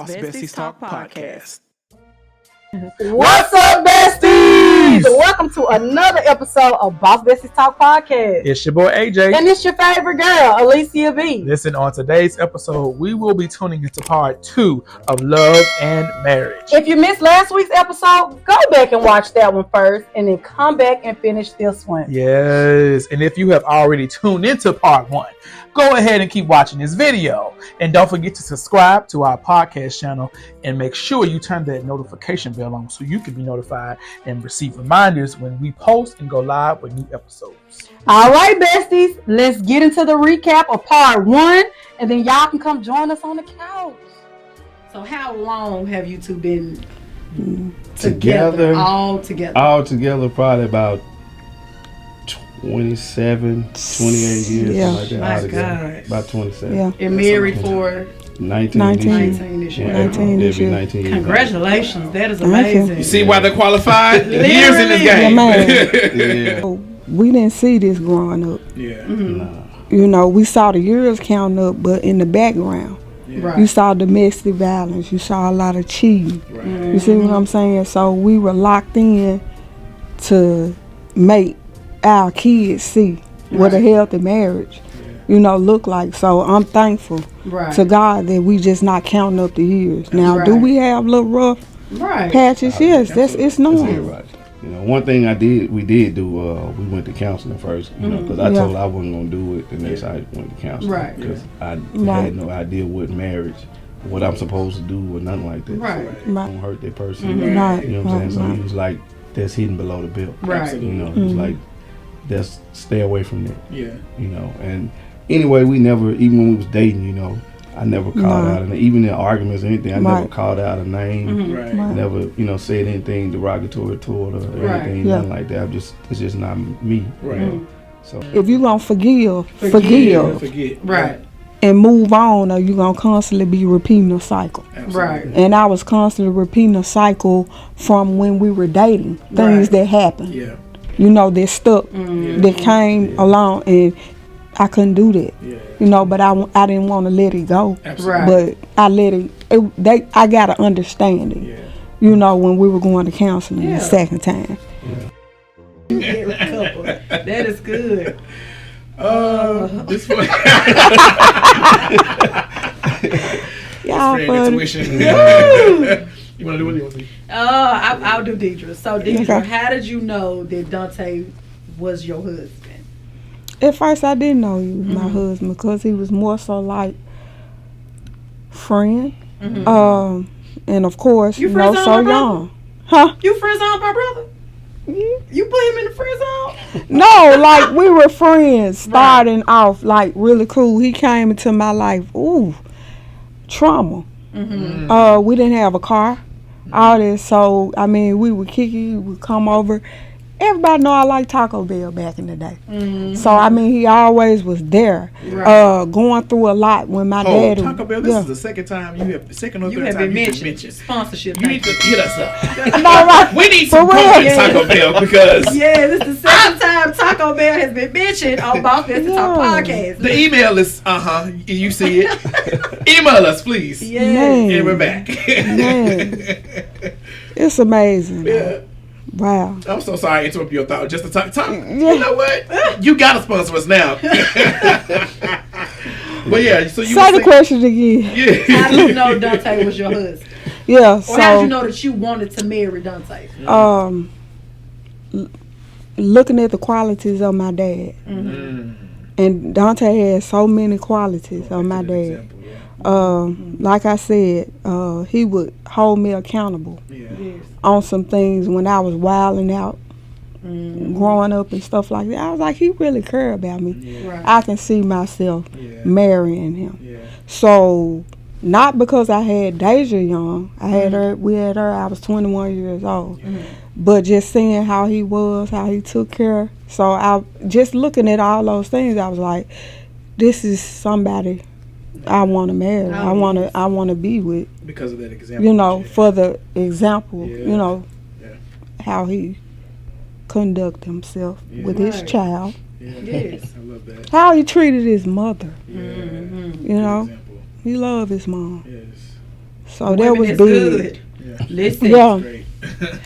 Boss Besties Talk Podcast. What's up, besties? Welcome to another episode of Boss Besties Talk Podcast. It's your boy AJ. And it's your favorite girl, Alicia B. Listen, on today's episode, we will be tuning into part 2 of Love and Marriage. If you missed last week's episode, go back and watch that one first, and then come back and finish this one. Yes, and if you have already tuned into part 1, go ahead and keep watching this video. And don't forget to subscribe to our podcast channel and make sure you turn that notification bell on so you can be notified and receive reminders when we post and go live with new episodes. All right, besties, let's get into the recap of part 1, and then y'all can come join us on the couch. So how long have you two been together? All together, probably about 27, 28 years, yeah. Like that. My God. About 27. Yeah. And married for 19 this year. 19 this year. 19 years. Congratulations, that is amazing. You see why they're qualified? Years in this game. Yeah. We didn't see this growing up. Yeah. Mm-hmm. Nah. You know, we saw the years counting up, but in the background, Right. you saw domestic violence. You saw a lot of cheating. Right. You see what I'm saying? So we were locked in to make our kids see what a healthy marriage, look like. So I'm thankful to God that we just not counting up the years. Now, do we have little rough patches? Yes, it's normal. Right. One thing we did do, we went to counseling first, because I told her I wasn't going to do it, and that's how I went to counseling. Right. Because I had no idea what marriage, what I'm supposed to do, or nothing like that. Right. So don't hurt that person. Right. You know what I'm saying? So he was like, that's hidden below the belt. Right. He was like, that's stay away from that. Yeah. And anyway, we never, even when we was dating, I never called out, and even in arguments or anything, I never called out a name. Right. Never, said anything derogatory toward her or anything, nothing like that. It's just not me. Right. So If you're going to forgive. Forget. Right. And move on, or you're going to constantly be repeating a cycle. Absolutely. Right. And I was constantly repeating a cycle from when we were dating. Things that happened. Yeah. That stuck, that came along, and I couldn't do that. Yeah. But I didn't want to let it go. Absolutely. But I let it. I got to understand it. Yeah. When we were going to counseling the second time. That is good. This one. Y'all funny. Intuition. You want to do what you want to do? I'll do Deidra. So Deidra, how did you know that Donte was your husband? At first, I didn't know he was my husband because he was more so like friend. And of course, You so friends on my brother? young. Huh? You friends on my brother? Yeah. You put him in the friend zone? No, like we were friends starting off, like really cool. He came into my life, trauma. We didn't have a car, all this. So, we would kick it, he would come over. Everybody know I like Taco Bell back in the day. So, he always was there, going through a lot when my daddy. Taco Bell, this is the second time you have, second or third time you've been mentioned. Sponsorship. You need to hit us up. No, right. We need some promote Taco Bell because this is the second time Taco Bell has been mentioned on Boss Besties Talk Podcast. the email is, you see it. Email us, please. Man. And we're back. Man. It's amazing. Yeah. Wow. I'm so sorry I interrupt your thought. Just to talk. You know what? You gotta sponsor us now. But yeah, so you say the question again. Yeah. How did you know Donte was your husband? Yeah. Or how did you know that you wanted to marry Donte? Looking at the qualities of my dad, and Donte had so many qualities of my dad. Like I said, he would hold me accountable on some things when I was wilding out, growing up and stuff like that. I was like, he really cared about me. I can see myself marrying him. So, not because I had Deidra young. I had her. We had her. I was 21 years old. But just seeing how he was, how he took care. So I just looking at all those things, I was like, this is somebody I want to marry. I want to be with. Because of that example. For the example, how he conduct himself with his child. Yes. I love that. How he treated his mother. Yeah. He loved his mom. Yes. So that was big. Good. Yeah. Listen. Yeah.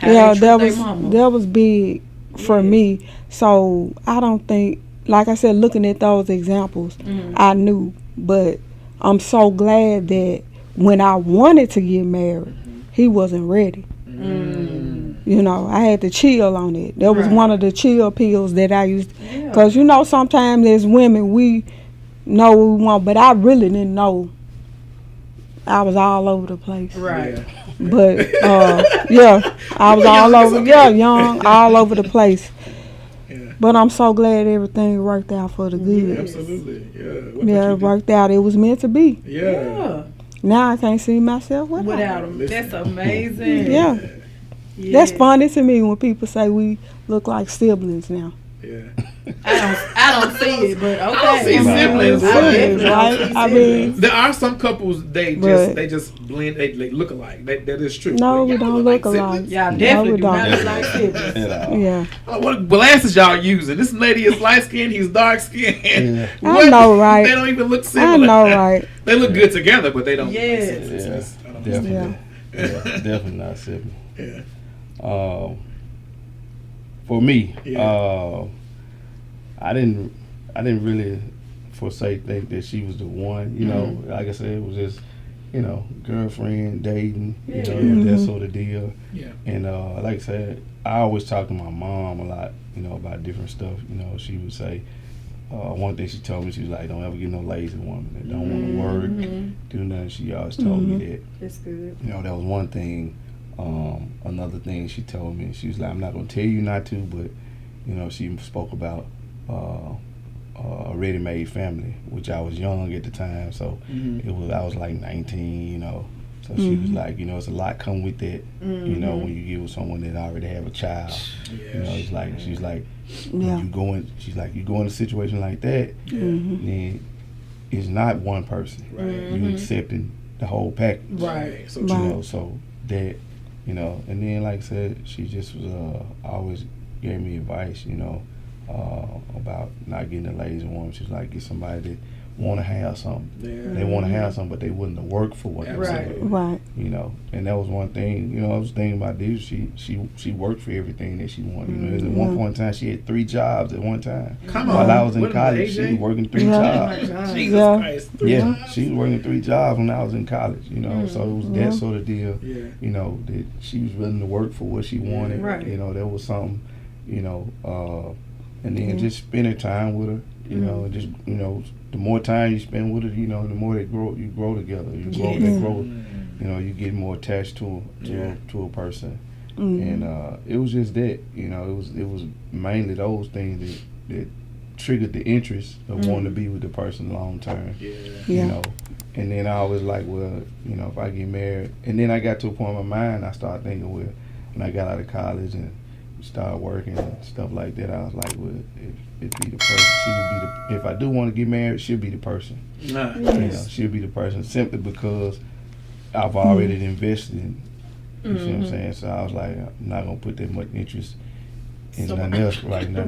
Yeah, that was big for me. So I don't think, like I said, looking at those examples, I knew. But I'm so glad that when I wanted to get married, he wasn't ready. You know, I had to chill on it. That was one of the chill pills that I used. Because, you know, sometimes as women, we know what we want, but I really didn't know. I was all over the place. Right. But, I was all over, young, all over the place. Yeah. But I'm so glad everything worked out for the good. Yeah, absolutely. Yeah. It worked out. It was meant to be. Yeah. Now I can't see myself without him. That's amazing. Yeah. That's funny to me when people say we look like siblings now. Yeah. I don't see it, but okay. I don't see siblings, right? I mean, there are some couples they just blend. They look alike. That is true. No, we don't look alike. Y'all definitely do not look like siblings. Yeah. What glasses y'all using? This lady is light skinned. He's dark skinned. Yeah. I know, right? They don't even look similar. I know, right? They look good together, but they don't. Yes. Definitely. Definitely not sibling. Yeah. For me, I didn't really think that she was the one. You know, like I said, it was just, you know, girlfriend, dating, you know, that sort of deal. Yeah. And like I said, I always talk to my mom a lot, you know, about different stuff. You know, she would say, one thing she told me, she was like, don't ever get no lazy woman that don't want to work, do nothing. She always told me that. That's good. You know, that was one thing. Another thing she told me, she was like, I'm not going to tell you not to, but, you know, she spoke about a ready-made family, which I was young at the time, so I was like 19, you know. So she was like, you know, it's a lot come with that, you know, when you get with someone that already have a child. You know, it's like, she's like, when you go in a situation like that, then it's not one person. Right. You accepting the whole package. Right. So, you know, so that, you know, and then like I said, she just was always gave me advice, you know, about not getting a lazy woman. She's like, get somebody that want to have something. They want to have something, but they wouldn't have worked for what they said. Right. You know, and that was one thing. You know, I was thinking about this. She worked for everything that she wanted. You know, at one point in time, she had 3 jobs at one time. Come While on. I was in college, she was working 3 jobs. Jesus Christ. Yeah, she was working 3 jobs when I was in college. You know, so it was that sort of deal. Yeah. You know, that she was willing to work for what she wanted. Right. You know, that was something. You know, and then just spending time with her. You know, and just, you know, the more time you spend with her, you know, the more you grow together. You grow, you know, you get more attached to a person. And it was just that, you know, it was mainly those things that triggered the interest of wanting to be with the person long term. You know, and then I was like, well, you know, if I get married, and then I got to a point in my mind, I started thinking, well, when I got out of college and started working and stuff like that, I was like, well, it'd be the person. She would be the. If I do want to get married, she'll be the person. Nice. You know, she'll be the person simply because I've already invested in. You see what I'm saying? So I was like, I'm not gonna put that much interest in nothing else right now.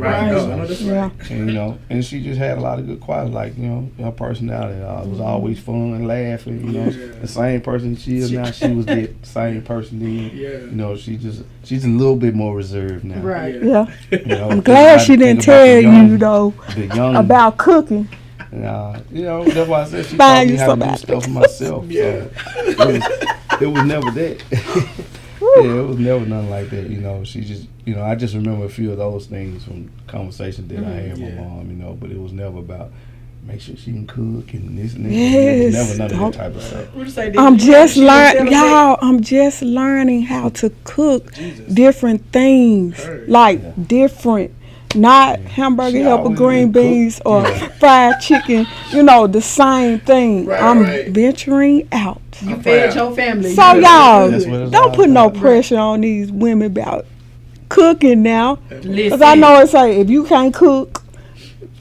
And you know, and she just had a lot of good qualities, like, you know, her personality was always fun and laughing. You know, the same person she is now, she was the same person then. You know, she's a little bit more reserved now. Right. Yeah. You know, I'm glad she didn't tell you though about cooking. You know, that's why I said she taught me how to do stuff for myself. So it was never that. Yeah, it was never nothing like that, you know. She just, you know, I just remember a few of those things from conversations that I had with my mom, you know, but it was never about make sure she can cook and this and that. Yes. Never none of that type of stuff. I'm just learning how to cook different things, different. Not hamburger helper, green beans, or fried chicken. You know, the same thing. I'm venturing out. You fed your family. So y'all, don't put no pressure on these women about cooking now. Because I know it's like, if you can't cook,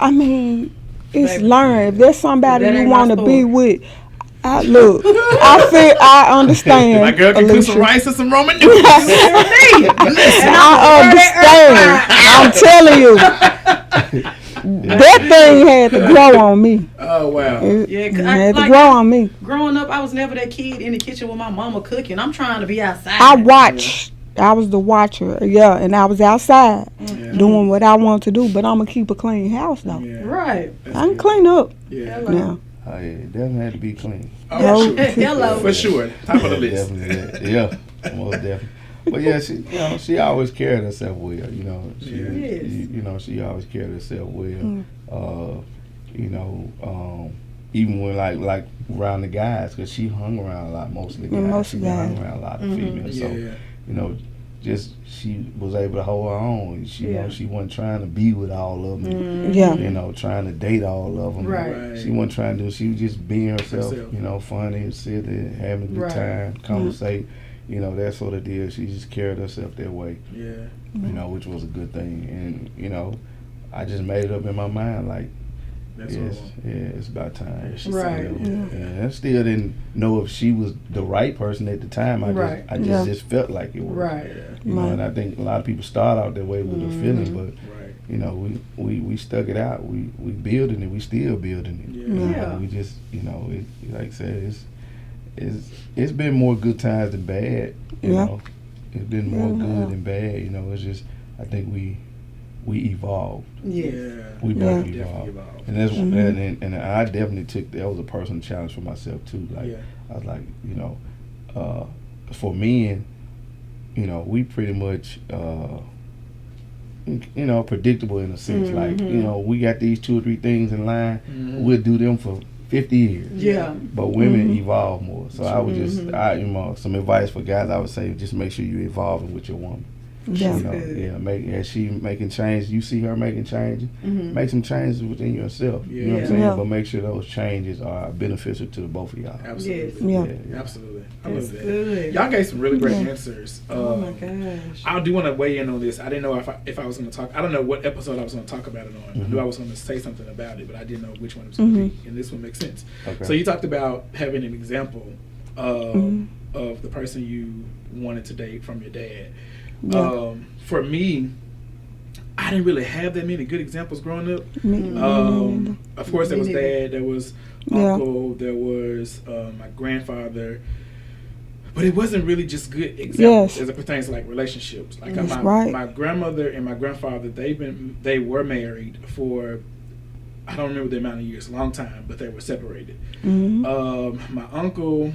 I mean, it's learned. If there's somebody you want to be with, I understand. My girl can cook some rice and some Roman noodles. I understand. I'm telling you. That thing had to grow on me. Oh wow. It had to like, grow on me. Growing up, I was never that kid in the kitchen with my mama cooking. I'm trying to be outside. I watched. I was the watcher, and I was outside doing what I want to do. But I'm gonna keep a clean house though. Yeah. Right. That's I can good. clean up Yeah. now. Oh yeah, it definitely had to be clean. Oh, for sure. Hello. For sure. Top of the list. Definitely, yeah, most definitely. But yeah, she always carried herself well. She always carried herself well. Even when like around the guys, because she hung around a lot, most of the guys. She hung around a lot of females. So just she was able to hold her own. She wasn't trying to be with all of them. Trying to date all of them. Right. She wasn't trying to. She was just being herself. Funny, sitting, having a good time, conversate. That sort of deal. She just carried herself that way. Yeah. Which was a good thing. And I just made it up in my mind like, it's about time. Right. And I still didn't know if she was the right person at the time. I just felt like it was. Right. And I think a lot of people start out that way with the feeling, but we stuck it out. We building it. We still building it. Yeah. We just like I said, it's been more good times than bad. You know, it's been more good than bad. It's just I think we evolved. Yeah. We both evolved. And that's and I definitely took that was a personal challenge for myself too. Like I was like, for men, we pretty much predictable in a sense. Like, we got these 2 or 3 things in line, we'll do them for 50 years. Yeah. But women evolve more. So I would just some advice for guys, I would say just make sure you evolving with your woman. As she making changes, you see her making changes, make some changes within yourself. You know what I'm saying? But make sure those changes are beneficial to the both of y'all. Absolutely. Absolutely. I love that. Good. Y'all gave some really great answers. Oh my gosh. I do want to weigh in on this. I didn't know if I was going to talk. I don't know what episode I was going to talk about it on. I knew I was going to say something about it, but I didn't know which one it was going to be. And this one makes sense. Okay. So you talked about having an example of the person you wanted to date from your dad. For me, I didn't really have that many good examples growing up. Of course, there was dad, there was uncle, there was my grandfather, but it wasn't really just good examples as it pertains to like relationships. Like my grandmother and my grandfather, they were married for I don't remember the amount of years, a long time, but they were separated. My uncle,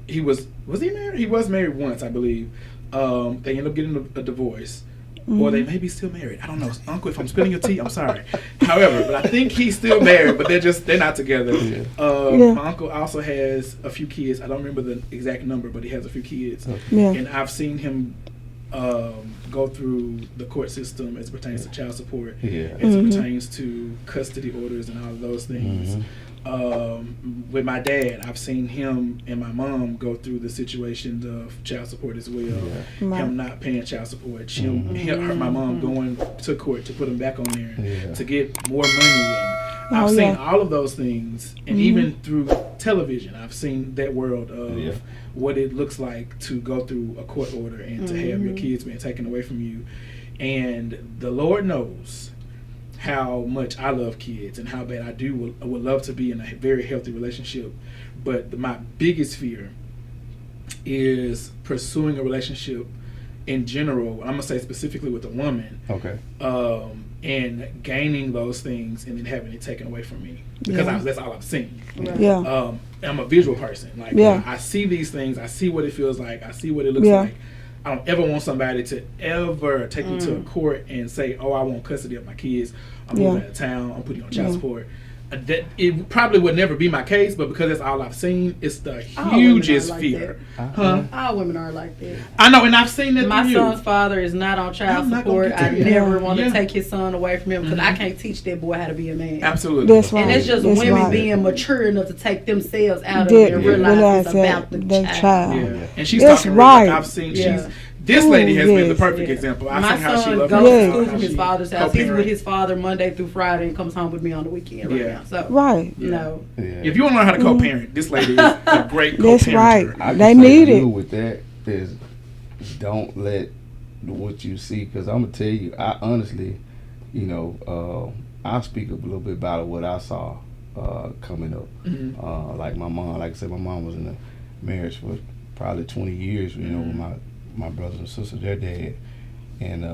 was he married? He was married once, I believe. They end up getting a divorce, or they may be still married. I don't know, uncle. If I'm spilling your tea, I'm sorry. However, but I think he's still married, but they're not together. My uncle also has a few kids. I don't remember the exact number, but he has a few kids, and I've seen him go through the court system as it pertains to child support, as it pertains to custody orders and all of those things. With my dad, I've seen him and my mom go through the situations of child support as well. Him not paying child support, my mom going to court to put him back on there to get more money. And I've seen all of those things, and even through television, I've seen that world of what it looks like to go through a court order and to have your kids being taken away from you. And the Lord knows how much I love kids and how bad I would love to be in a very healthy relationship. But my biggest fear is pursuing a relationship in general. I'm gonna say specifically with a woman. And gaining those things and then having it taken away from me because that's all I've seen. I'm a visual person. Like I see these things, I see what it feels like, I see what it looks like. I don't ever want somebody to ever take me to a court and say, "Oh, I want custody of my kids. I'm moving out of town. I'm putting you on child support." That it probably would never be my case, but because that's all I've seen, it's the hugest fear. All women are like that. I know, and I've seen that. My son's father is not on child support. I never want to take his son away from him because I can't teach that boy how to be a man. Absolutely, that's right. And it's just women being mature enough to take themselves out of it and realize it's about the child. And she's talking like I've seen. This lady has been the perfect example. I've seen how she loves goes to school from his father's house. He's with his father Monday through Friday and comes home with me on the weekend now. So, no. If you want to learn how to co-parent, this lady is a great co-parent. That's right. They need it. With that is don't let what you see, because I'm going to tell you, I honestly, you know, I'll speak up a little bit about what I saw coming up. Like my mom, like I said, my mom was in a marriage for probably 20 years, you know, with my brothers and sisters, their dad, and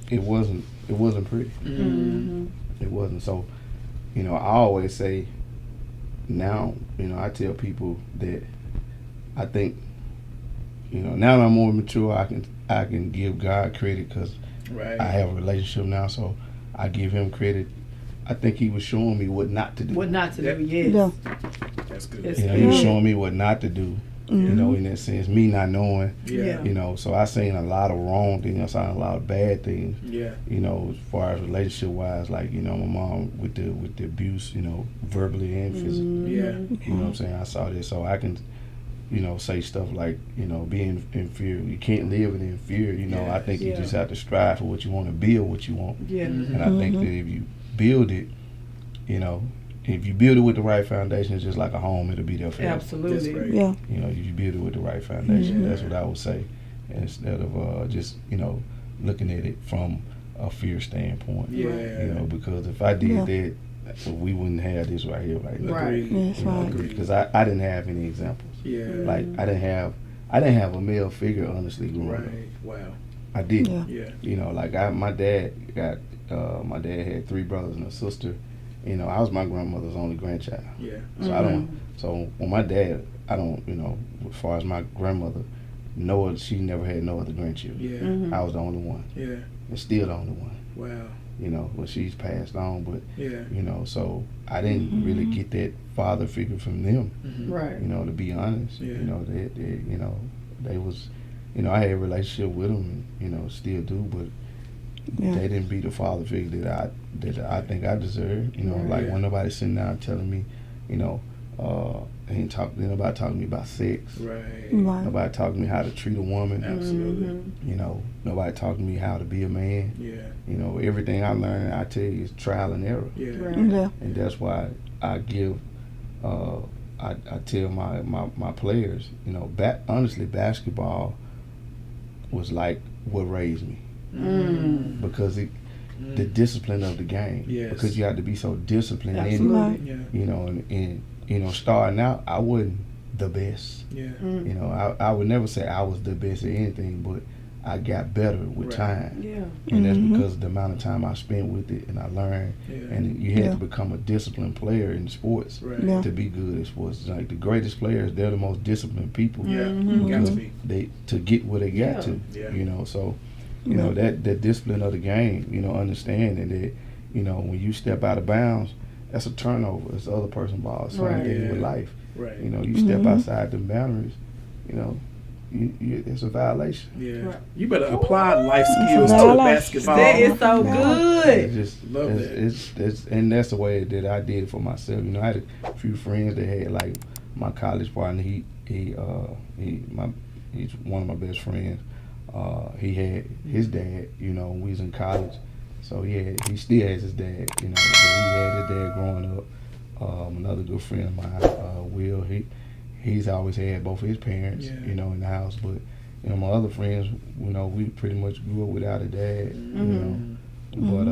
it wasn't pretty. It wasn't. So, you know, I always say now, you know, I tell people that I think, you know, now that I'm more mature, I can give God credit because I have a relationship now, so I give him credit. I think he was showing me what not to do. What not to do, yes. Yeah. That's good. You know, he was showing me what not to do. You know, in that sense, me not knowing. Yeah. You know, so I seen a lot of wrong things. I seen a lot of bad things. Yeah. You know, as far as relationship wise, like, you know, my mom with the abuse, you know, verbally and physically. Yeah. You know what I'm saying? I saw this, so I can, you know, say stuff like, you know, being in fear. You can't live in fear. You know, I think you just have to strive for what you want to build, what you want. Yeah. And I think that if you build it, you know, if you build it with the right foundation, it's just like a home. It'll be there forever. Absolutely. Yeah. You know, if you build it with the right foundation, that's what I would say. Instead of just, you know, looking at it from a fear standpoint. Yeah. You know, because if I did that, we wouldn't have this right here, right now. Right. That's right. Because I didn't have any examples. Yeah. Like I didn't have a male figure, honestly, growing up. Wow. I did. Yeah. You know, like my dad had 3 brothers and a sister. You know, I was my grandmother's only grandchild. Yeah. So so when my dad, you know, as far as my grandmother, she never had no other grandchildren. Yeah. I was the only one. Yeah. And still the only one. Wow. You know, well, she's passed on, but, Yeah. you know, so I didn't really get that father figure from them. Right. You know, to be honest. Yeah. You know, they was, you know, I had a relationship with them, and, you know, still do, but they didn't be the father figure that I think I deserved. You know, like when nobody sitting down telling me, you know, ain't nobody talking to me about sex. Right. Nobody talking to me how to treat a woman. Absolutely. You know, nobody talking to me how to be a man. Yeah. You know, everything I learned, I tell you, is trial and error. Yeah. Right. Yeah. And that's why I give, I tell my players, you know, honestly, basketball was like what raised me. Because the discipline of the game. Yes. Because you have to be so disciplined in it. Absolutely. Yeah. You know, and you know, starting out, I wasn't the best. Yeah. You know, I would never say I was the best at anything, but I got better with time. Yeah. And that's because of the amount of time I spent with it, and I learned. Yeah. And you had to become a disciplined player in sports Right. to be good at sports. Like the greatest players, they're the most disciplined people. Yeah. Mhm. Got to Because be. to get where they got to. Yeah. You know, so you know that discipline of the game. You know, understanding that, you know, when you step out of bounds, that's a turnover. It's the other person's ball. It's Right. same thing with life. Right. You know, you step outside the boundaries, you know, it's a violation. Yeah. Right. You better apply life skills to Violation. basketball. That is so It's good. just Love that. it's and that's the way that I did it for myself. You know, I had a few friends that had, like, my college partner. He's one of my best friends. He had his dad. You know, when we was in college, so he still has his dad. You know, but he had his dad growing up. Another good friend of mine, Will. He's always had both of his parents. Yeah. You know, in the house, but. You know, my other friends, you know, we pretty much grew up without a dad, you know. But,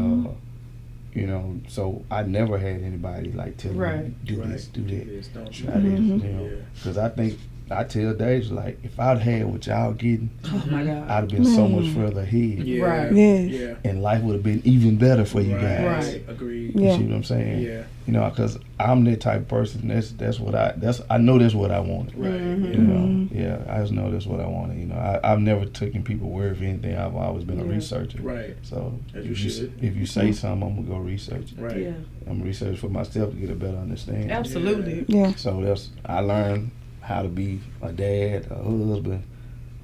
you know, so I never had anybody, like, tell me, do this, do that, Don't try this, you know. Because I think, I tell Deidra, like, if I'd had what y'all getting, Oh my God. I'd have been so much further ahead. Yeah. Right. Yes. Yeah. And life would have been even better for you guys. Right. Agreed. You Yeah. see what I'm saying? Yeah. You know, because I'm that type of person. I know that's what I wanted. Right. You know, yeah, I just know that's what I wanted. You know, I've never taken people word for anything. I've always been a researcher. Right. So As you if should. if you say something, I'm gonna go research it. Right. Yeah. I'm gonna research for myself to get a better understanding. Absolutely. Yeah. So I learned how to be a dad, a husband,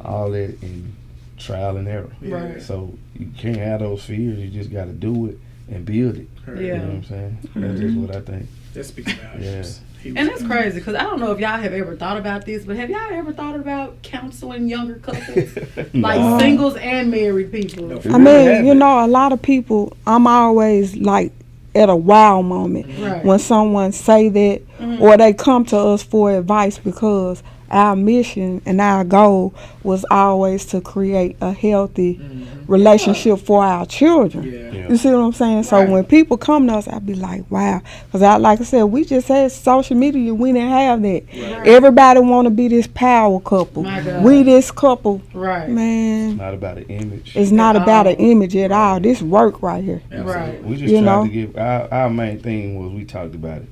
all that in trial and error. Yeah. Right. So you can't have those fears. You just got to do it and build it. Heard. You Yeah. know what I'm saying? That's just what I think. That speaks values. And it's crazy because I don't know if y'all have ever thought about this, but have y'all ever thought about counseling younger couples? Like No. singles and married people? No. I mean, you know, a lot of people, I'm always like at a wow moment Right. when someone say that or they come to us for advice because our mission and our goal was always to create a healthy relationship for our children. Yeah. You see what I'm saying? So Right. when people come to us, I be like, wow. Because like I said, we just had social media. We didn't have that. Right. Everybody want to be this power couple. My God. We this couple. Right. Man, Not about an image. it's not about an image at all. This work right here. Right. We just tried to give our main thing was we talked about it.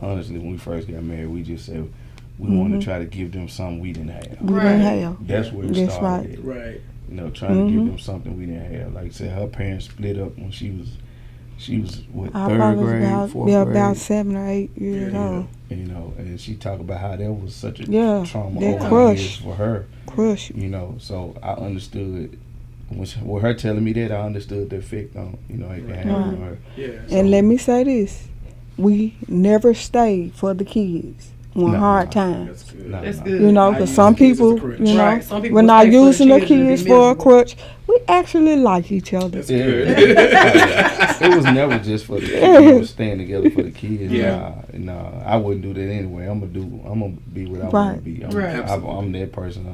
Honestly, when we first got married, we just said we wanted to try to give them something we didn't have. We Right. didn't have. That's where it That's started. right. At. Right. You know, trying to give them something we didn't have. Like I said, her parents split up when she was what, Our third father was grade, about, fourth grade. about 7 or 8 years old. You know, and she talked about how that was such a trauma that over the crush. years for her. Crush. You know, so I understood with her telling me that, I understood the effect on it had on her. Yeah. And let me say this. We never stayed for the kids when hard times. That's good. That's good. You know, I because use some the kids as a people, crutch. you know, Right. Some people we're not stay for the using the children and be kids for a miserable. crutch. We actually like each other. That's Yeah. good. It was never just for the kids. We was staying together for the kids. Yeah. Nah, I wouldn't do that anyway. I'm gonna be what I want Right. to be. Right. I'm that person.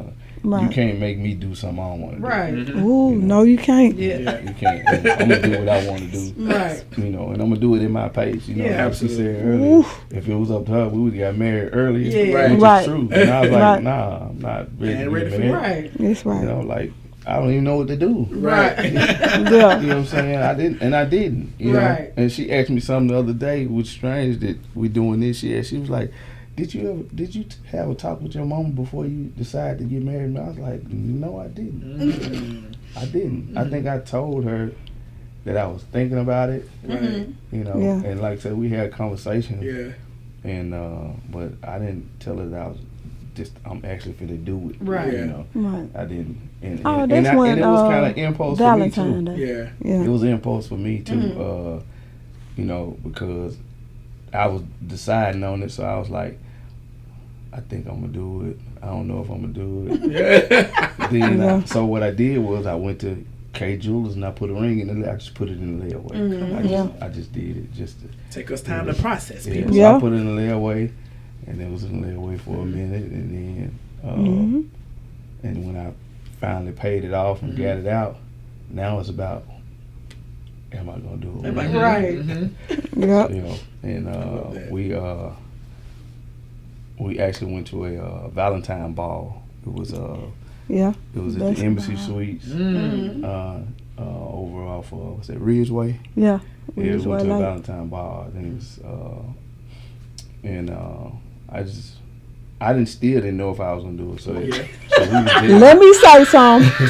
You Right. can't make me do something I don't want to do. Right. Ooh, no, you can't. Yeah. You can't. I'm gonna do what I want to do. Right. You know, and I'm gonna do it in my pace. You know, Yeah, like she absolutely. said earlier. Ooh. If it was up to her, we would have got married earlier. Yeah. Right. Which Right. is true. And I was like, Right. nah, I'm not ready Ain't to ready be for married. Right. That's right. You know, like I don't even know what to do. Right. Yeah. You know what I'm saying? I didn't. You know? Right. And she asked me something the other day, which is strange that we doing this. She was like, Did you have a talk with your mama before you decided to get married? And I was like, no, I didn't. I didn't. I think I told her that I was thinking about it. Right. You know, Yeah. and like I said, we had a conversation. Yeah. And but I didn't tell her that I'm actually finna do it. Right. You know, Right. I didn't. And Oh, and, that's and, when and it was kind of impulse for me Valentine's too. Day. Yeah. Yeah. It was an impulse for me too. You know, because I was deciding on it, so I was like, I think I'm gonna do it. I don't know if I'm gonna do it. Then Yeah. so what I did was I went to K Jewelers and I put a ring in it. I just put it in the layaway. I just did it just to. Take us time to process Yeah, people. so Yeah. I put it in the layaway, and it was in the layaway for a minute, and then and when I finally paid it off and got it out, now it's about, am I gonna do it? Right. Yep. You know, and love that. we actually went to a Valentine ball. It was Yeah. it was at That's the Embassy wild. Suites Mm-hmm. over off was it Ridgeway? Yeah. Yeah, we went to a Like, Valentine bar. I think it was, I still didn't know if I was gonna do it. So, Yeah. so we was there. let me say something.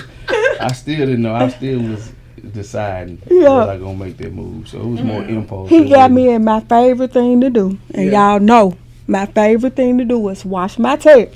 I still didn't know. I still was deciding Yeah. was I gonna make that move. So it was more impulse. He than got really- me in my favorite thing to do. And Yeah. y'all know my favorite thing to do was wash my tail.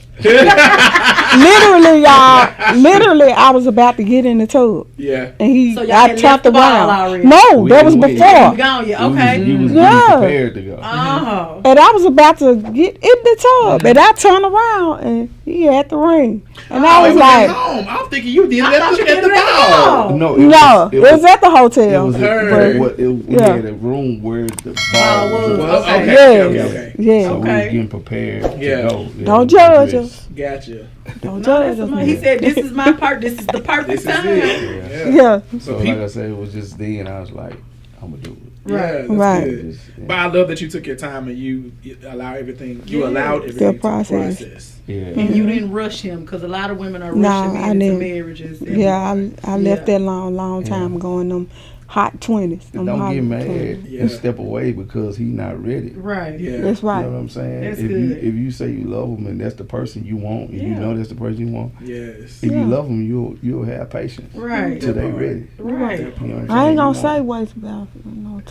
Literally, y'all. Literally, I was about to get in the tub. Yeah. And So y'all I had turned left the ball around. already? No, We that was didn't wait. before. Gone, yeah. You Okay. was Yeah. prepared to go. Oh. And I was about to get in the tub. And I turned around and he had the ring. And I was It like, at home. I'm thinking you did it I at thought the, you did at the it at the ball. ball. No, no, it was at the It hotel. was Heard. we Yeah. had a room where the Ball ball was. was. Well, Okay. okay. Yes. Okay. Yeah. So we was Okay. getting prepared Yeah. to go. Yeah, Don't we judge dressed. us. Gotcha. Don't No, judge that's us. my, he said, "This is my part. This is the perfect This is time." it. Yeah. Yeah. So like I said, it was just then I was like, I'm gonna do it. Yeah, that's Right. good. Just, yeah. But I love that you took your time and you allow everything. You Yeah. allowed everything to process. process. Yeah. And you didn't rush him because a lot of women are rushing No, men I into didn't. marriages. and- Yeah, I left Yeah. that long time ago in them hot 20s. Them Don't hot get mad 20s. Yeah. and step away because he's not ready. Right. Yeah. That's right. You know what I'm saying? That's if good. you say you love him and that's the person you want, and you Yeah. know that's the person you want, Yes. if Yeah. you love them, you'll have patience Right. till they ready. Right. You know what I'm I ain't saying? gonna You say want- wait about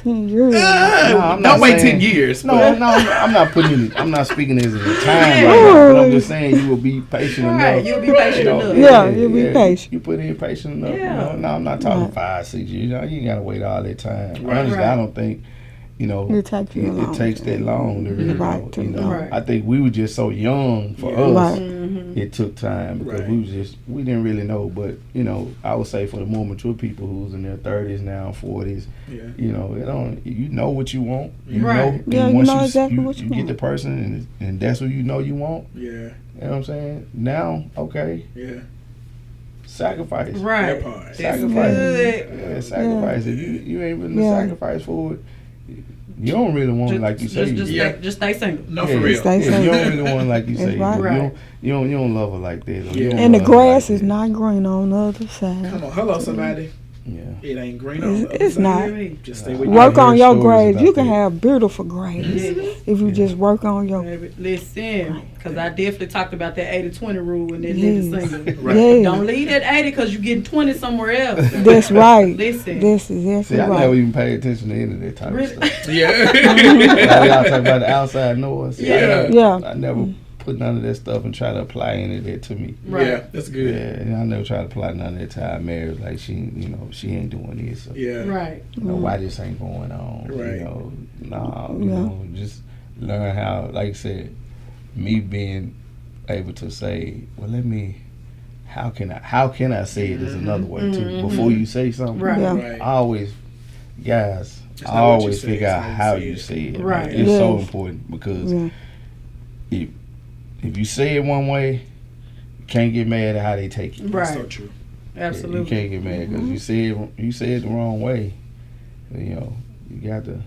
10 years. No, I'm Don't not wait saying- 10 years. No, but- I'm not putting it. I'm not speaking as a time Yeah. right now, but I'm just saying you will be patient Right. enough. You'll be patient You know, enough. Yeah, you'll be patient. You put in patient enough. Yeah. You know? No, I'm not talking Right. 5-6 years. You know, you ain't gotta wait all that time. Right. Honestly, Right. I don't think. You know, It takes you a long takes that long to really Right, know. to You know, know. Right. I think we were just so young for Yeah. us. Right. Mm-hmm. it took time because we didn't really know. But you know, I would say for the more mature people who's in their 30s now, 40s, you know, you know what you want. You know, yeah, you know exactly what you get want. the person, and that's what you know you want. Yeah. You know what I'm saying? Now, okay. Yeah. Sacrifice. Right. Sacrifice. Good. Yeah, sacrifice. If you ain't willing to sacrifice for it, you don't really want it like you say. Just stay single. No, for real. You don't really want it like you say. Right. You don't love her like that. And the grass is not green on the other side. Come on, hello somebody. Yeah. It ain't green on the It's other not. side. Just stay with Work on your stories grades. You about can that. have beautiful grades if you just work on your. Listen, because I definitely talked about that 80-20 rule when they're living single. Right. Yes. Don't leave that 80 because you're getting 20 somewhere else. That's right. Listen. That's exactly See, I never right. even paid attention to any of that type of stuff. Yeah. Like y'all talk about the outside noise. Yeah. I never put none of that stuff and try to apply any of that to me. Yeah, that's good. Yeah, and I never try to apply none of that to our marriage. Like she ain't doing this. So, Yeah. Right. you know, why this ain't going on? Right. You know, you know, just learn how. Like I said, me being able to say, well, how can I say it is another way too before you say something. Right. Yeah. Right. I always, guys, It's I not what you always say, figure it's out how you say it. Right. It's so Yes. important because Yeah. if you say it one way, you can't get mad at how they take it. That's so Right. true. Absolutely. You can't get mad because you say it the wrong way. You know, you got to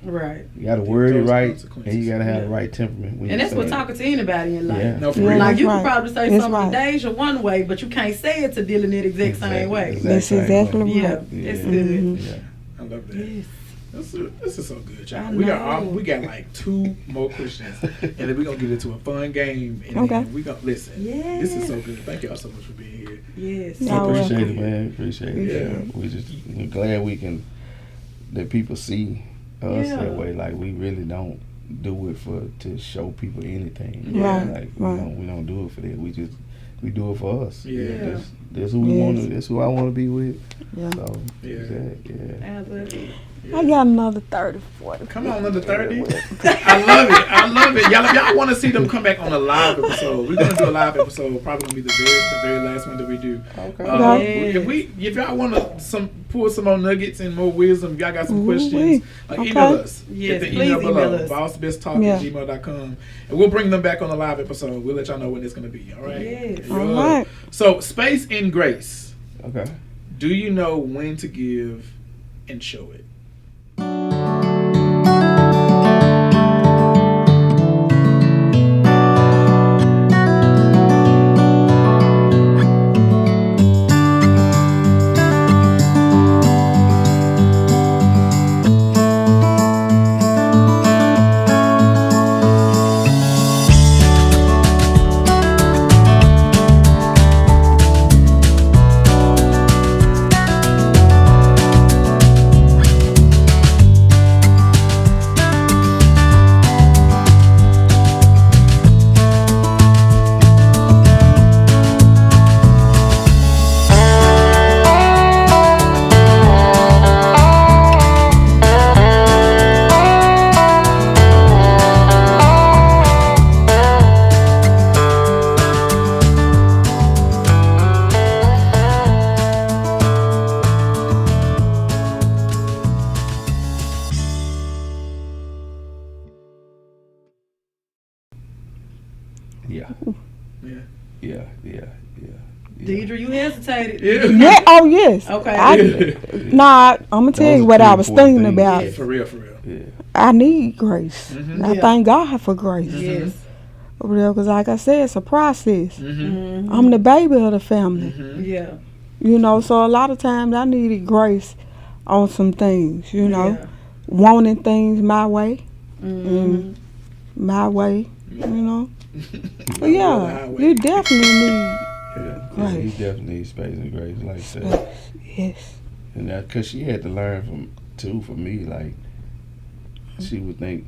word it those right, consequences. and you got to have the right temperament. When And you that's say what it. talking to anybody in life. Yeah. No, for Yeah. real. Like you That's can right. probably say That's something right. to Deja one way, but you can't say it to Dylan the exact same way. That's exactly right. Yeah, it's good. Yeah. I love that. Yes. This is so good, y'all. I We know. got like 2 more questions, and then we're gonna get into a fun game. And Okay. then we gonna listen. Yeah. This is so good. Thank y'all so much for being here. Yes. Yeah. Appreciate it, man. Appreciate it. Yeah. We're glad that people see us Yeah. that way. Like we really don't do it to show people anything. Right, Like right. we don't do it for that. We do it for us. Yeah. That's who we Yes. want to. That's who I want to be with. Yeah. So Yeah. yeah. I love it. I got another 30, 40. Come on, under 30. I love it. Y'all, if y'all want to see them come back on a live episode, we're gonna do a live episode. Probably gonna be the very last one that we do. Okay. If y'all want to pull some more nuggets and more wisdom, if y'all got some Ooh, questions, wee. email us. Yes, Hit the please email below, email us. bossbesttalk@gmail.com, and we'll bring them back on a live episode. We'll let y'all know when it's gonna be. All right. Yes. Yeah. All right. So, space and grace. Okay. Do you know when to give and show it? Yeah. Deidre, you hesitated. Yeah. Oh yes. Okay. I'm gonna tell you what I was thinking about. For real. Yeah. I need grace. I Yeah. thank God for grace. Yes. Because like I said, it's a process. Mm-hmm. I'm the baby of the family. Yeah. You know, so a lot of times I needed grace on some things, you know, Yeah. wanting things my way, Mhm. my way, you know. But The yeah, highway. you definitely need Yeah. Grace. He definitely needs space and grace, like I said. yes. And that, cause she had to learn from me, like, she would think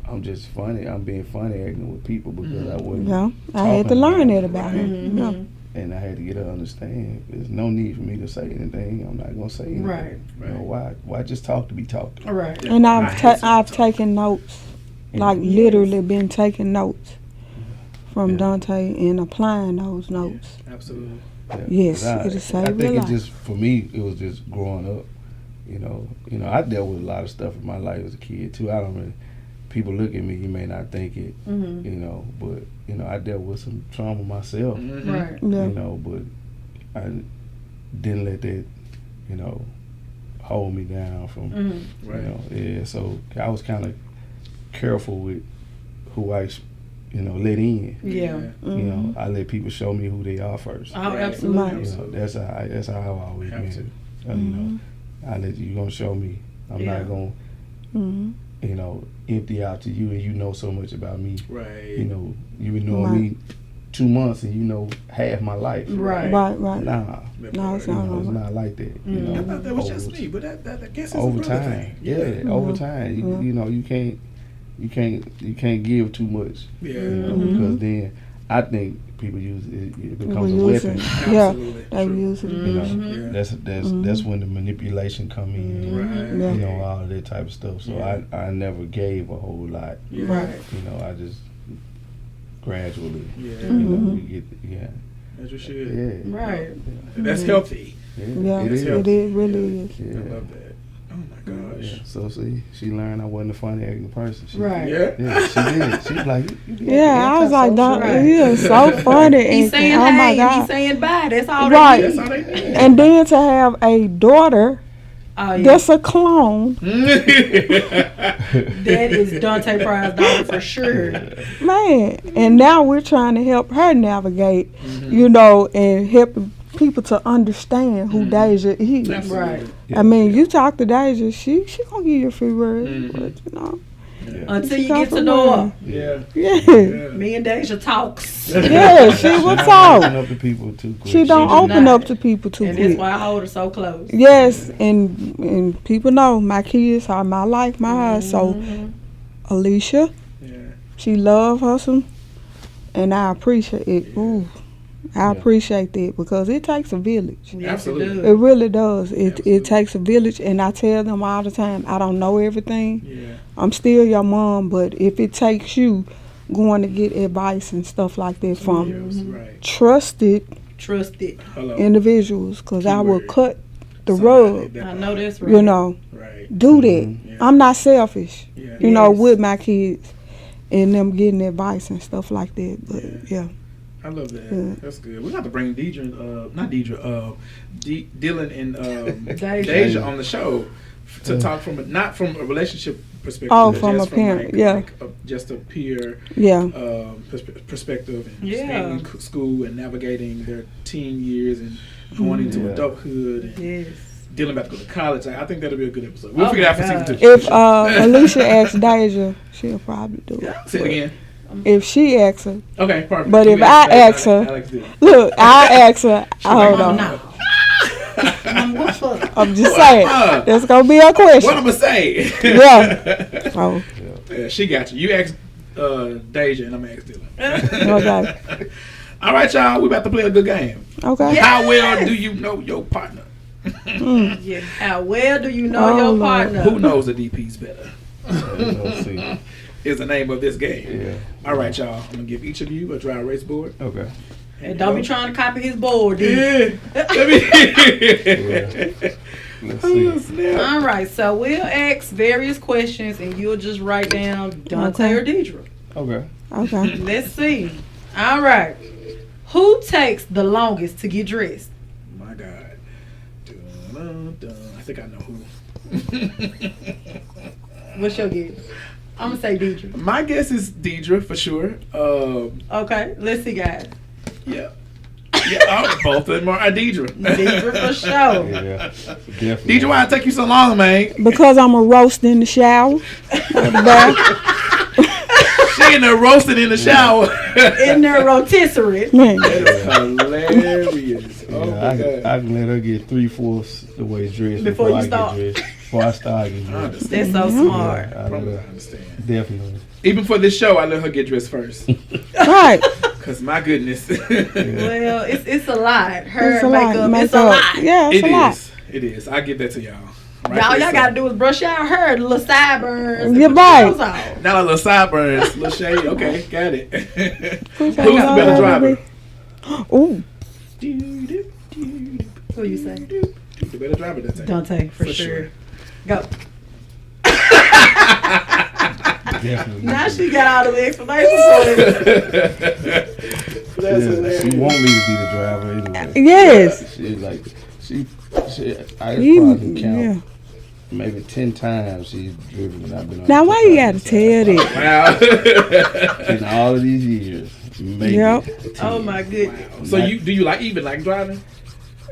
I'm just funny. I'm being funny acting with people because I wasn't. Yeah, I had to talking learn about that about him. Mhm. Yeah. And I had to get her to understand. There's no need for me to say anything. I'm not gonna say anything. Right. You know, why just talk to be talked to? All right. And I hate I've taken notes, like Yes. literally been taking notes from Donte and applying those notes. Yeah, absolutely. Yes, it'll save your life. I think it just, for me, it was just growing up. You know, I dealt with a lot of stuff in my life as a kid too. I don't really. People look at me, you may not think it, you know, but you know, I dealt with some trauma myself. Right. You know, but I didn't let that, you know, hold me down from, you know, so I was kind of careful with who I, you know, let in. Yeah. You know, I let people show me who they are first. Oh, absolutely. You know, that's how I've always been. You know, I let you gonna show me. I'm not gonna, you know, empty out to you, and you know so much about me. Right. You know, you been knowing me 2 months, and you know half my life. Right. Nah. No, it's You know, not. it's not like that. You know, I thought that was just me, but that I guess it's over a brother time. thing. Yeah, over time. You know, you can't give too much. Yeah. You know, because then I think people use it becomes a We use weapon. it. Absolutely. They use it. You know, that's when the manipulation come in. Right. You know, all of that type of stuff. So I never gave a whole lot. Right. You know, I just gradually. Yeah. You know, you get As you should. Yeah. Right. And that's healthy. Yeah, It is. it really is. Yeah. I love that. Oh my gosh. Yeah. So see, she learned I wasn't a funny acting person. Right. Yeah. Yeah, she did. She was like, Yeah, I was like, Right. he is so funny. He's And saying oh my hey, God. he's saying bye. That's all Right. they need. That's all they need. And then to have a daughter Oh, yeah. that's a clone, That is Donte Pryor's daughter for sure. man. And now we're trying to help her navigate, you know, and helping people to understand who Deidra is. Absolutely. Right. I mean, you talk to Deidra, she gonna give you a few words, but you know, Until you got get to to know learn. her. Yeah. yeah, Me and Deja talks. yeah, she will open talk. up to people too quick. She don't do open not. up to people too And that's quick. why I hold her so close. Yes, and people know my kids are my life, my heart. So Alicia, Yeah. she love her some, and I appreciate it. Ooh, I appreciate that because it takes a village. Yes, Absolutely. It really does. It Absolutely. takes a village, and I tell them all the time, I don't know everything. Yeah. I'm still your mom, but if it takes you going to get advice and stuff like that from Yes, right. trusted Trust it. Hello. individuals, because I will Keyword. cut the Somebody rug. that I know that's right. You know, Right. do that. Yeah. I'm not selfish. Yeah. You know, Yes. with my kids and them getting advice and stuff like that. But yeah. I love that. Yeah. That's good. We got to bring Deidra and Dylan and Deja. on the show to talk from not from a relationship perspective. Oh, but from just a parent, like, yeah. just a peer Yeah. perspective and Yeah. staying in school and navigating their teen years and going into adulthood and Yes. Dylan about to go to college. I think that'll be a good episode. We'll Oh figure it out for my season God. 2. If Alicia asks Deja, she'll probably do it. Say it again. If she asks her, Okay, perfect. But if You I Alex ask her- Alex did. look, I ask her. Hold Oh, on. no. What's up? I'm just saying. That's gonna be a What question. I'm gonna say? Yeah. Oh, Yeah, she got you. You ask Deja and I'm gonna ask Dylan. okay. All right, y'all. We about to play a good game. Okay. How well do you know your partner? Yeah. How well do you know Oh, your Lord. partner? Who knows the DPs better? Let's see. Is the name of this game. Yeah. All right, y'all. I'm gonna give each of you a dry erase board. Okay. And don't be trying to copy his board, dude. Yeah. Let me. Let's see. Oh, snap. All right, so we'll ask various questions, and you'll just write down Donte Okay. or Deidra. Okay. Okay. Let's see. All right. Who takes the longest to get dressed? My God. Dun, dun. I think I know who. What's your guess? I'm gonna say Deidra. My guess is Deidra for sure. Okay, let's see, guys. Yeah. Yeah, both of them are Deidra. Deidra for sure. Yeah. Definitely. Deidra, why it take you so long, man? Because I'm a roast in the shower. She in there roasting in the shower. In their rotisserie. Man. That is hilarious. Oh Yeah, my I God. can let her get 3/4 the way dressed Before you I start. get dressed. Before I start getting I dressed. understand. That's so smart. Yeah, I Promise let I her- understand. definitely. Even for this show, I let her get dressed first. Right. Cause my goodness. Well, it's a lot. Her It's a lot. makeup, it's a lot. Yeah, it's It a lot. is. It is. I give that to y'all. Y'all gotta do is brush your hair, the little sideburns. You're right. Not a little sideburns, little shade. Okay, got it. Who's the better driver? Ooh. Who you say? The better driver, Donte, for sure. Go. Definitely. Now she got all the explanations for it. She want me to be the driver anyway. Yes. She's like, I probably count maybe 10 times she's driven when I've been on. Now, why you gotta tell that? Wow. In all of these years. Maybe. Yep. Oh my goodness. Wow. So do you like driving?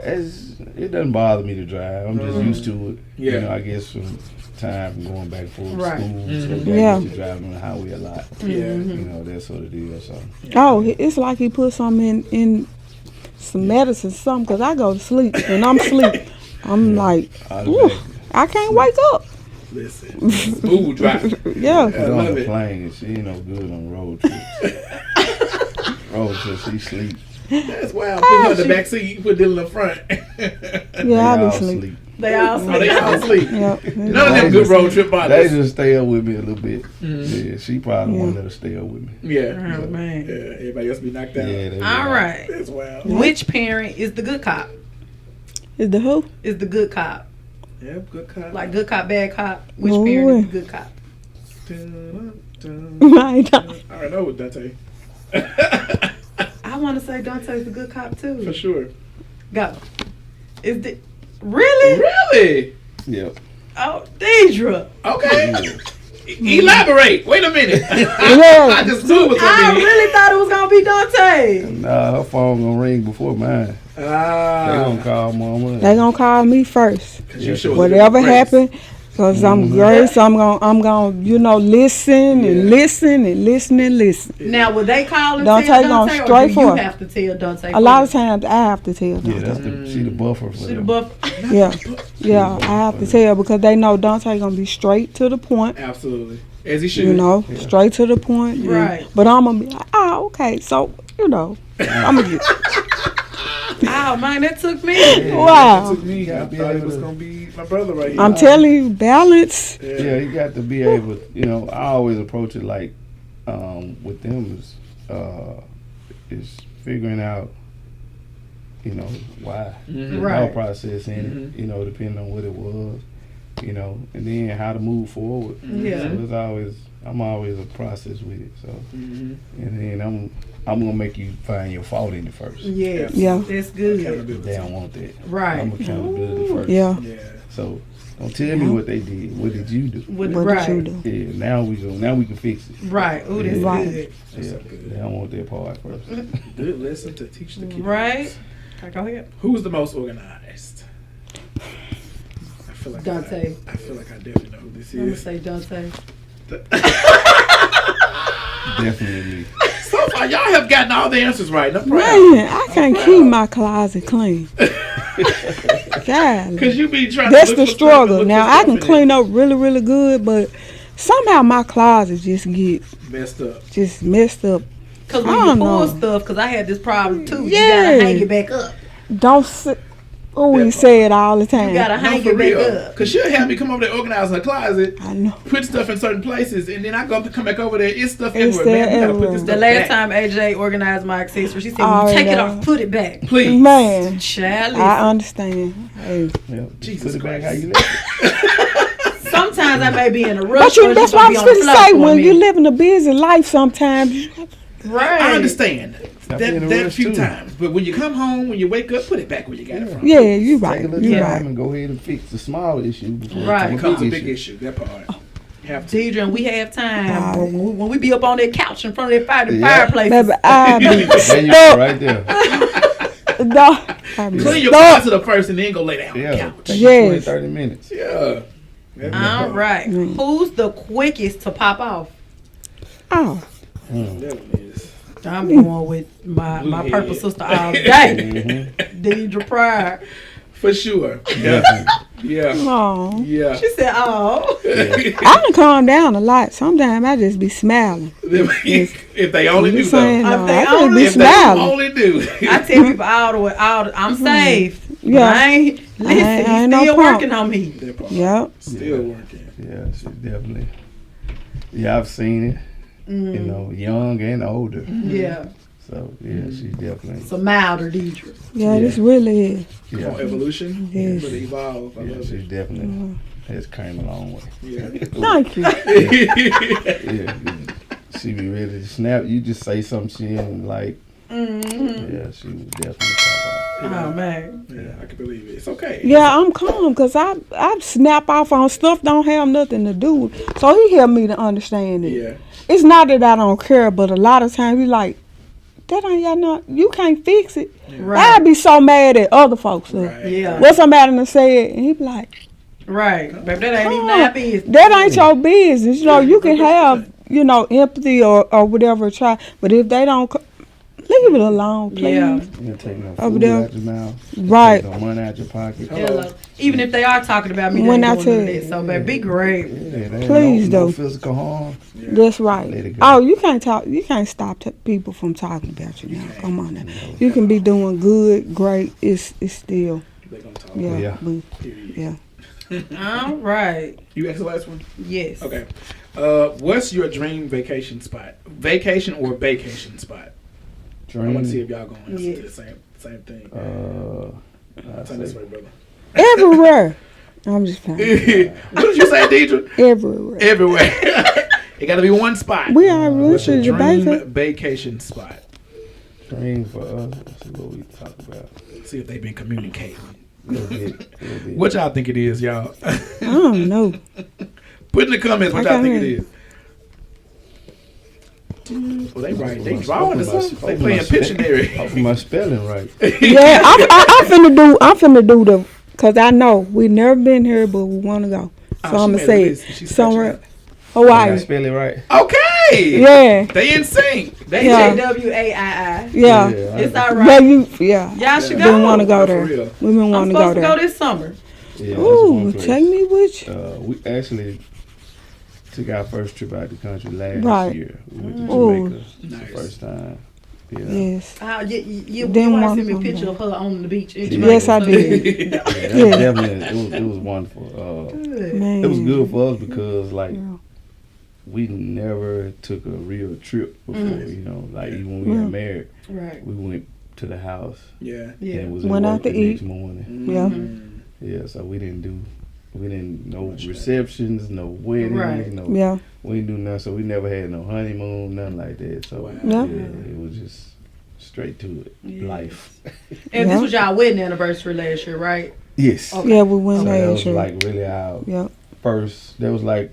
It doesn't bother me to drive. I'm just used to it. Yeah. You know, I guess from time going back for school, so Yeah. I used to drive on the highway a lot. Yeah. You know, that sort of deal. So. Oh, it's like he put something in some medicine, something, because I go to sleep and I'm asleep. I'm like, ooh, I can't wake up. Listen, smooth driving. Yeah. But on the plane, she ain't no good on road trips. Road trips, she sleep. That's wild. Put her in the back seat. You can put Dylan in the front. Yeah, I be asleep. They all sleep. They all sleep. Yep. None of them good road trip bodies. They just stay up with me a little bit. Yeah, she probably one that'll stay up with me. Yeah. Oh, man. Yeah. Everybody else be knocked out. Yeah, All right. That's wild. Which parent is the good cop? Is the who? Is the good cop. Yeah, good cop. Like good cop, bad cop. Which Ooh. parent is the good cop? Right. I don't know what Donte. I want to say Donte's the good cop too. For sure. Go. Is the really? Really? Yep. Oh, Deidra. Okay. Elaborate. Wait a minute. Yeah. I just knew it was I gonna be. really thought it was gonna be Donte. Nah, her phone gonna ring before mine. They gonna call mama. They gonna call me first. You sure Whatever happened, because I'm grace, I'm gonna, listen and listen and listen and listen. Now, would they call and Donte tell gonna Donte, or straight do for you it. have to tell Donte? A lot of times I have to tell Yeah, them. that's she the buffer for She the them. buff. Yeah, I have to tell because they know Donte gonna be straight to the point. Absolutely. As he should. You know, straight to the point. Right. But I'm gonna be like, okay, so I'm gonna get. Oh man, that took me. Wow. It took me. I thought it was gonna be my brother right here. I'm telling you, balance. Yeah, you got to be able. I always approach it like with them is figuring out. Why the Right. thought process in it. Depending on what it was. And then how to move forward. Yeah. So I'm always a process with it. So, and then I'm gonna make you find your fault in it first. Yeah. Yeah. That's good. They don't want that. Right. I'm accountability first. Yeah. Yeah. So don't tell me what they did. What did you do? What Right. did you do? Yeah. Now we can fix it. Right. Ooh, that's Right. good. Yeah. They don't want that part first. Good lesson to teach the kids. Right. Go ahead. Who's the most organized? I feel like Donte. I feel like I definitely know who this I'm gonna is. say Donte. Definitely. So far, y'all have gotten all the answers right. I'm proud. Man, I can't keep my closet clean. God. Cause you be trying. That's to the look for struggle. stuff, Now look I for can stuff clean up really, really good, but somehow my closet just get messed up. just messed up. Cause I when you don't pull know. stuff, cause I had this problem too. Yeah. You gotta hang it back up. Don't sit. Oh, we say it all the time. You gotta No, hang for it back real. up. Cause she'll have me come over there, organize her closet, I know. put stuff in certain places, and then I go come back over there. It's stuff It's everywhere. Man, we there gotta put everywhere. this The stuff last back. time AJ organized my accessories, she said, Oh, "When you take it yeah. off, put it back." Please, Man, Child, I understand. Hey. Yeah. Jesus Put it back Christ. how you left it. Sometimes I may be in a rush. But you, or that's just what I gonna was be on going the to floor say. for a When you minute. live in a busy life, sometimes. Right. I understand Stop being in a that rush, few too. times, but when you come home, when you wake up, put it back where you got it from. Yeah, you Take a right. little You time right. and go ahead and fix the small issue before Right. it It becomes a becomes big issue. That part. You have to. Deidra, and we have time Right. when we be up on that couch in front of that Yeah. fireplace. Baby, I be There you go, stuck. right there. No, I be Clean your stuck. closet up first, and then go lay down on the Yeah. couch. Take Yes. 20, 30 minutes. Yeah. That's the All part. right. Mm. Who's the quickest to pop off? Oh, That one is. I'm going with my Bluehead. purple sister all day. Mm-hmm. Deidra Pryor. For sure. Yeah. Yeah. no. Yeah. She said, "Oh, I done calm down a lot. Sometimes I just be smiling. If they only You knew though. saying, no, If they I just only- be If they smiling. only knew. I tell people all the way, I'm saved. But Yeah. I ain't Listen, he's still working on me. Yep. Still working. Yeah, she's definitely. Yeah, I've seen it. You know, young and older. Yeah. So yeah, she's definitely. It's a milder Deidra. Yeah, this really is. Yeah. Evolution. Yes. But evolve. I love She's it. definitely has came a long way. Yeah. Thank you. Yeah, she be ready to snap. You just say something she ain't like. Yeah, she was definitely pop off. Oh man. Yeah, I can believe it. It's okay. Yeah, I'm calm because I snap off on stuff don't have nothing to do. So he helped me to understand it. Yeah. It's not that I don't care, but a lot of times he like, that ain't got nothing. You can't fix it. Right. I'd be so mad at other folks. Right. Yeah. What somebody done said, and he be like, Right. Baby, that ain't even "Oh, our business. that ain't your business. You know, you can have, you know, empathy or whatever, try. But if they don't, leave it alone, please. Yeah. You don't take no Over food there. out your mouth. Right. No money out your pocket. Hello. Even if they are talking about me, When they I ain't doing tell that. So, baby, be great. Yeah, there ain't Please, no though. physical harm. That's Let it right. go. Oh, you can't talk. You can't stop people from talking about you now. Come on now. You can be doing good, great. It's still, They're gonna talk. yeah, Yeah. but, yeah. All right. You asked the last one? Yes. Okay. What's your dream vacation spot? Vacation or vacation spot? I want to see if y'all going to Yes. the same thing. I'd Turn this say- way, brother. Everywhere. I'm just What playing. did you say, Deidra? Everywhere. Everywhere. It got to be one spot. We are What's your Richard dream Baker. vacation spot? Dream for us. Let's see what we talk about. See if they've been communicating. Little bit. What y'all think it is, y'all? I don't know. Put in the comments what I y'all can't think it is. Well, they right. They drawing or something. They playing Pictionary. Hopefully my spelling right. Yeah, I'm finna do the, cause I know we never been here, but we wanna go. So Oh, I'm she gonna made a say list. She's somewhere, Did I Hawaii. spell it right? Okay. Yeah, They in sync. They Yeah. HAWAII. yeah. It's all But right. you, yeah. Y'all should Been go. wanna go For there. real. We been I'm wanna go supposed to there. go this summer. Yeah, that's Ooh, one place. take me with you. We actually took our first trip out the country last Right. year. We went to Ooh. Jamaica. It's Nice. the first time. Yeah. Yes. You Didn't want want to send me a to picture come of her on the beach in Yeah. Jamaica. Yes, I did. Yeah, that was definitely it was wonderful. Man. It was good for us because like Yeah. we never took a real trip before. You know, like even when we Yeah. got married, Right. we went to the house Yeah. and Yeah. it was Went at out work to the eat. next morning. Yeah. Yeah, so we didn't no receptions, no weddings, Right. no Yeah. we didn't do nothing. So we never had no honeymoon, nothing like that. So Wow. Yeah. it was just straight to it, Yeah. life. And Yeah. this was y'all wedding anniversary last year, right? Yes. Okay. Yeah, we went So that last was year. like really our Yeah. first. That was like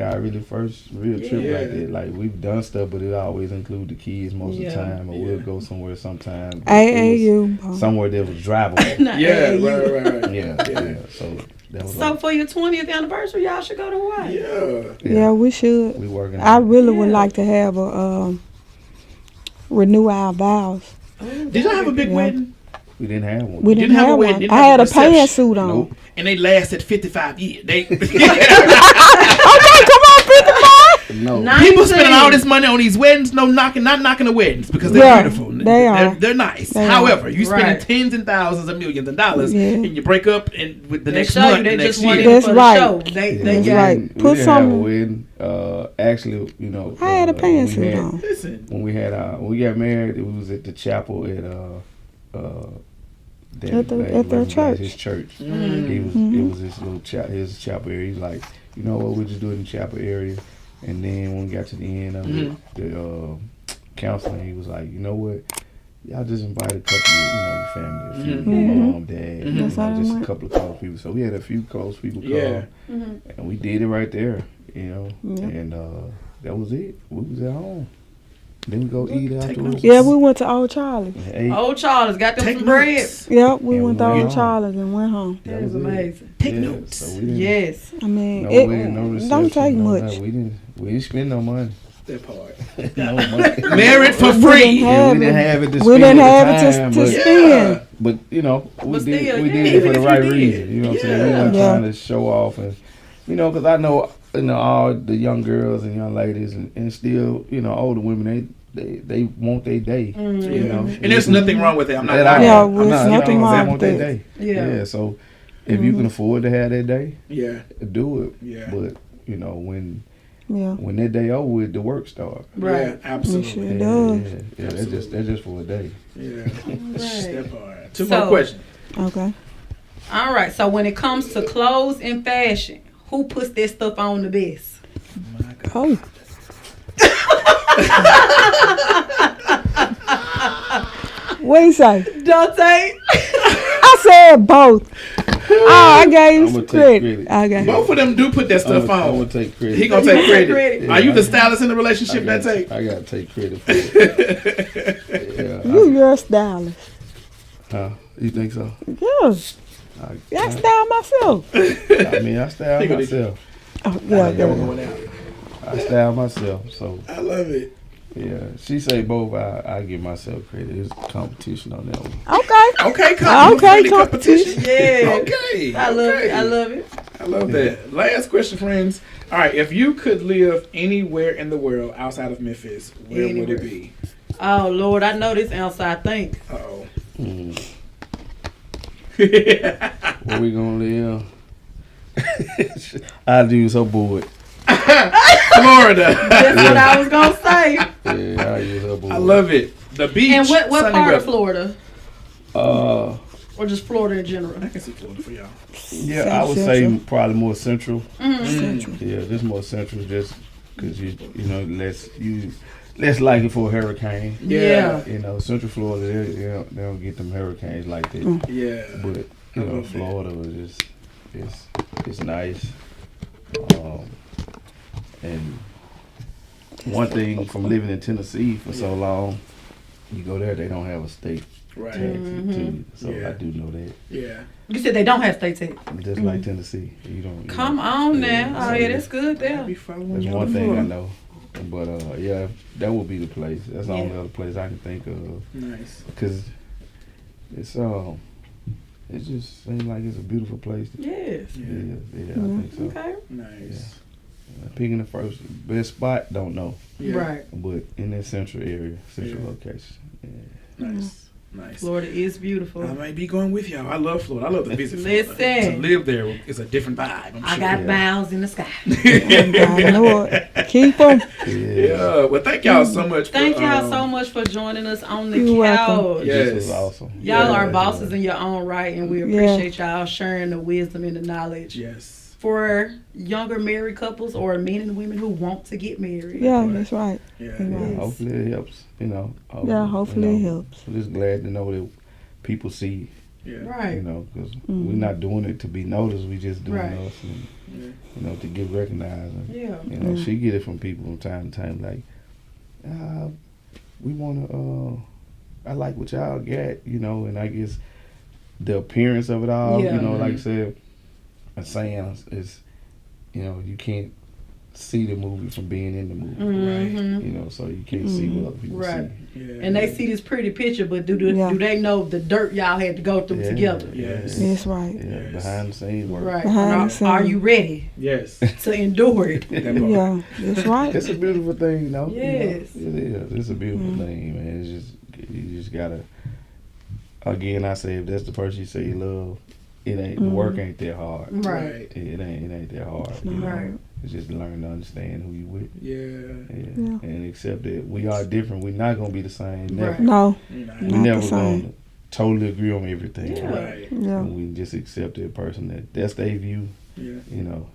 our really first real trip Yeah. like that. Like we've done stuff, but it always include the kids most of Yeah. the time, or Yeah. we'll go somewhere sometime. But it AAU. was somewhere that was drivable. Not Yeah. AAU. Right. yeah. So that was So for your 20th anniversary, y'all should go to Hawaii. Yeah. Yeah, we should. we working. I on it. really would Yeah. like to have a renew our vows. Did y'all have a big Yeah. wedding? We didn't have one. We didn't Didn't have a have wedding, one. didn't I have had a a reception. pantsuit on. Nope. And they lasted 55 years. They No. people spending all this money on these weddings, not knocking the weddings because they're Yeah, beautiful. they are. They're nice. They are. However, you spending Right. tens and thousands of millions of dollars, Yeah. and you break up and with the They next show you month, they the next just want year. it That's for right. the show. They Yeah, they we got right. didn't- Put we didn't have a some- wedding. Actually, you know, I had a when we pantsuit had- on. Listen, When we got married, it was at the chapel at At their church. His church. Mm-hmm. It was his little his chapel area. He's like, you know what, we just do it in the chapel area. And then when we got to the end of the counseling, he was like, you know what, y'all just invite a couple of your family, a few mom, dad, you know, That's all just right. a couple of close people. So we had a few close people come, Yeah. and we did it right there, you know, Yeah. and that was it. We was at home. Then we go eat afterwards. Yeah, we went to Old Charlie. And ate. Old Charles got them take some bread. notes. Yeah, we And went we to went Old home. Charlie's and went home. That is was it. amazing. Take Yeah, notes. So we didn't, Yes. I mean, no it wedding, no reception. don't take no much. nothing. We didn't spend no money. That part. No money. Married for We free. didn't Yeah, we have didn't it. have it to We spend didn't at have the it time, to but, spend. but you know, we But did still, we yeah. did it Even for the if right you did. reason. You know what I'm saying? We weren't Yeah. trying to show off, and you know, because I know all the young girls and young ladies, and still, you know, older women, they want their day. Mm-hmm. You know, and there's nothing wrong with that. I'm not. There's nothing wrong with with that. Yeah. So if you can afford to have that day, do it. Yeah. But you know when that day over with, the work start. Right. Yeah, absolutely. Sure does. Yeah. That's just for a day. Yeah. Right. That part. Two more questions. Okay. All right. So when it comes to clothes and fashion, who puts that stuff on the best? My God. Oh. What you say? Donte. I said both. I gave you some credit. Okay. Both of them do put that stuff on. I'm gonna take credit. He gonna take credit. Yeah, Are you the stylist in the relationship, Donte? I gotta take credit for it. You're a stylist. Huh? You think so? Yeah. I style myself. I mean, I style myself. Oh, yeah. Going out. I style myself. So I love it. yeah, she say both. I give myself credit. It's competition on that one. Okay. Okay, competition. Yeah. Okay. I love it. I love it. I love that. Last question, friends. All right, if you could live anywhere in the world outside of Memphis, where would it be? Oh Lord, I know this answer. I think. Uh-oh. Where we gonna live? I do so bored. Florida. That's what I was gonna say. Yeah, I do so bored. I love it. The beach. And what sunny part weather. of Florida? Or just Florida in general? I can see Florida for y'all. Yeah, I would say probably more central. Central. Yeah, just more central, just because you know less likely for a hurricane. Yeah. You know, Central Florida, they don't get them hurricanes like that. Yeah. But you know, Florida was it's nice. And one thing from living in Tennessee for so long, you go there, they don't have a state Right. tax too. So Yeah. I do know that. Yeah. You said they don't have state tax. Just like Tennessee, you don't. Come on now. Oh yeah, that's good there. Be following That's you one on the thing I floor. know. But yeah, that would be the place. That's the only other place I can think of. Nice. Cause it just seems like it's a beautiful place. Yes. Yeah, I think so. Okay. Nice. Picking the first best spot, don't know, Yeah. Right. but in that central area, central location. Yeah. Nice. Nice. Florida is beautiful. I might be going with y'all. I love Florida. I love to visit Florida. Listen. To live there is a different vibe. I'm I sure. got miles in the sky. I know it. Keep them. Yeah. Well, thank y'all so much. Thank for, y'all so much for joining us on the You're couch. welcome. Yes. This was awesome. Y'all are Yeah. bosses in your own right, and we appreciate y'all sharing the wisdom and the knowledge Yes. for younger married couples or men and women who want to get married. Yeah, that's right. Yeah. Yeah, hopefully it helps. You know. Hopefully it helps. I'm just glad to know that people see. Yeah. Right. You know, because we're not doing it to be noticed. We just doing Right. us, and you know, to get recognized. And, Yeah. you know, she get it from people from time to time, like, we want to. I like what y'all got, you know, and I guess the appearance of it all, Yeah. you know, like I said, a saying is, you know, you can't see the movie from being in the movie, Mhm. you know, so you can't see what other people Right. see. Yeah. And they see this pretty picture, but do Yeah. they know the dirt y'all had to go through together? Yes. That's right. Yeah, Yes. behind the scenes work. Right. Behind Are, the scenes. are you ready Yes. to endure it? That part. Yeah, that's right. It's a beautiful thing, you know. Yes. You know? It is. It's a beautiful thing, man. It's just you just gotta. Again, I say if that's the person you say you love, it ain't the work ain't that hard. Right. It ain't that hard. You know? Right. It's just learn to understand who you with. Yeah. And accept that we are different. We're not gonna be the same. Never. Right. No, We not never the gonna same. totally agree on everything. Yeah. Right. Yeah. And we just accept that person that's their view. Yeah. You know,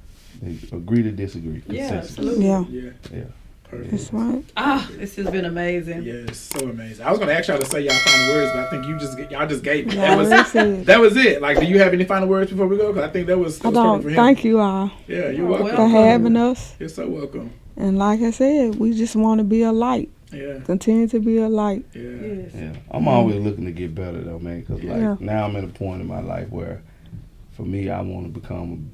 they agree to disagree. Yeah, Consensus. absolutely. Yeah, Yeah. Yeah. Perfect. that's right. Ah, this has been amazing. Yes, so amazing. I was gonna ask y'all to say y'all final words, but I think y'all just gave me. I That was already said. that was it. Like, do you have any final words before we go? Because I think that was I perfect don't for him. thank you all Yeah, you're Oh, welcome. well. for having us. You're so welcome. And like I said, we just want to be a light. Yeah. Continue to be a light. Yeah. Yes. Yeah, I'm always looking to get better though, man. Cause like Yeah. now I'm at a point in my life where, for me, I want to become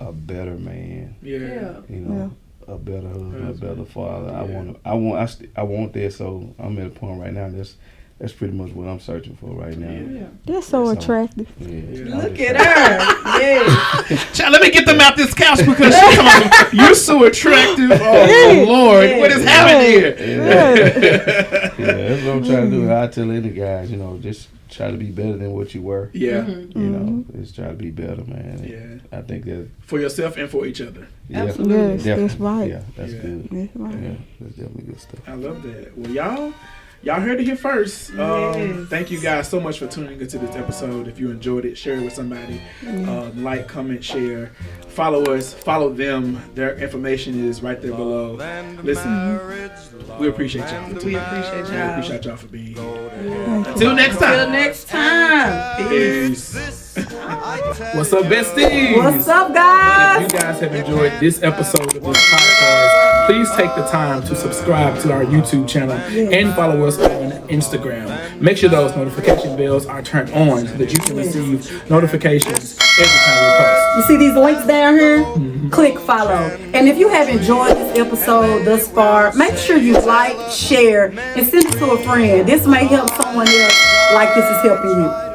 a better man. Yeah. Yeah. You know, a better husband, a better father. I want that. So I'm at a point right now. That's pretty much what I'm searching for right now. Yeah. They're so attractive. Yeah. Look at her. Yeah. Child, let me get them out this couch because you're so attractive. Oh, Lord. Yeah. What is happening here? Yeah, that's what I'm trying to do. I tell any guys, just try to be better than what you were. Yeah. Just try to be better, man. Yeah. I think that for yourself and for each other. Absolutely. Yes, that's right. Yeah, that's good. That's right. Yeah, that's definitely good stuff. I love that. Well, y'all heard it here first. Yes. Thank you guys so much for tuning into this episode. If you enjoyed it, share it with somebody. Like, comment, share. Follow us. Follow them. Their information is right there below. Listen, we appreciate y'all. We appreciate y'all. We appreciate y'all for being here. Yeah. Until next time. Until next time. Peace. What's up, besties? What's up, guys? If you guys have enjoyed this episode of this podcast, please take the time to subscribe to our YouTube channel and follow us on Instagram. Make sure those notification bells are turned on so that you can receive notifications every time we post. You see these links down here? Click follow. And if you have enjoyed this episode thus far, make sure you like, share, and send it to a friend. This may help someone else like this is helping you.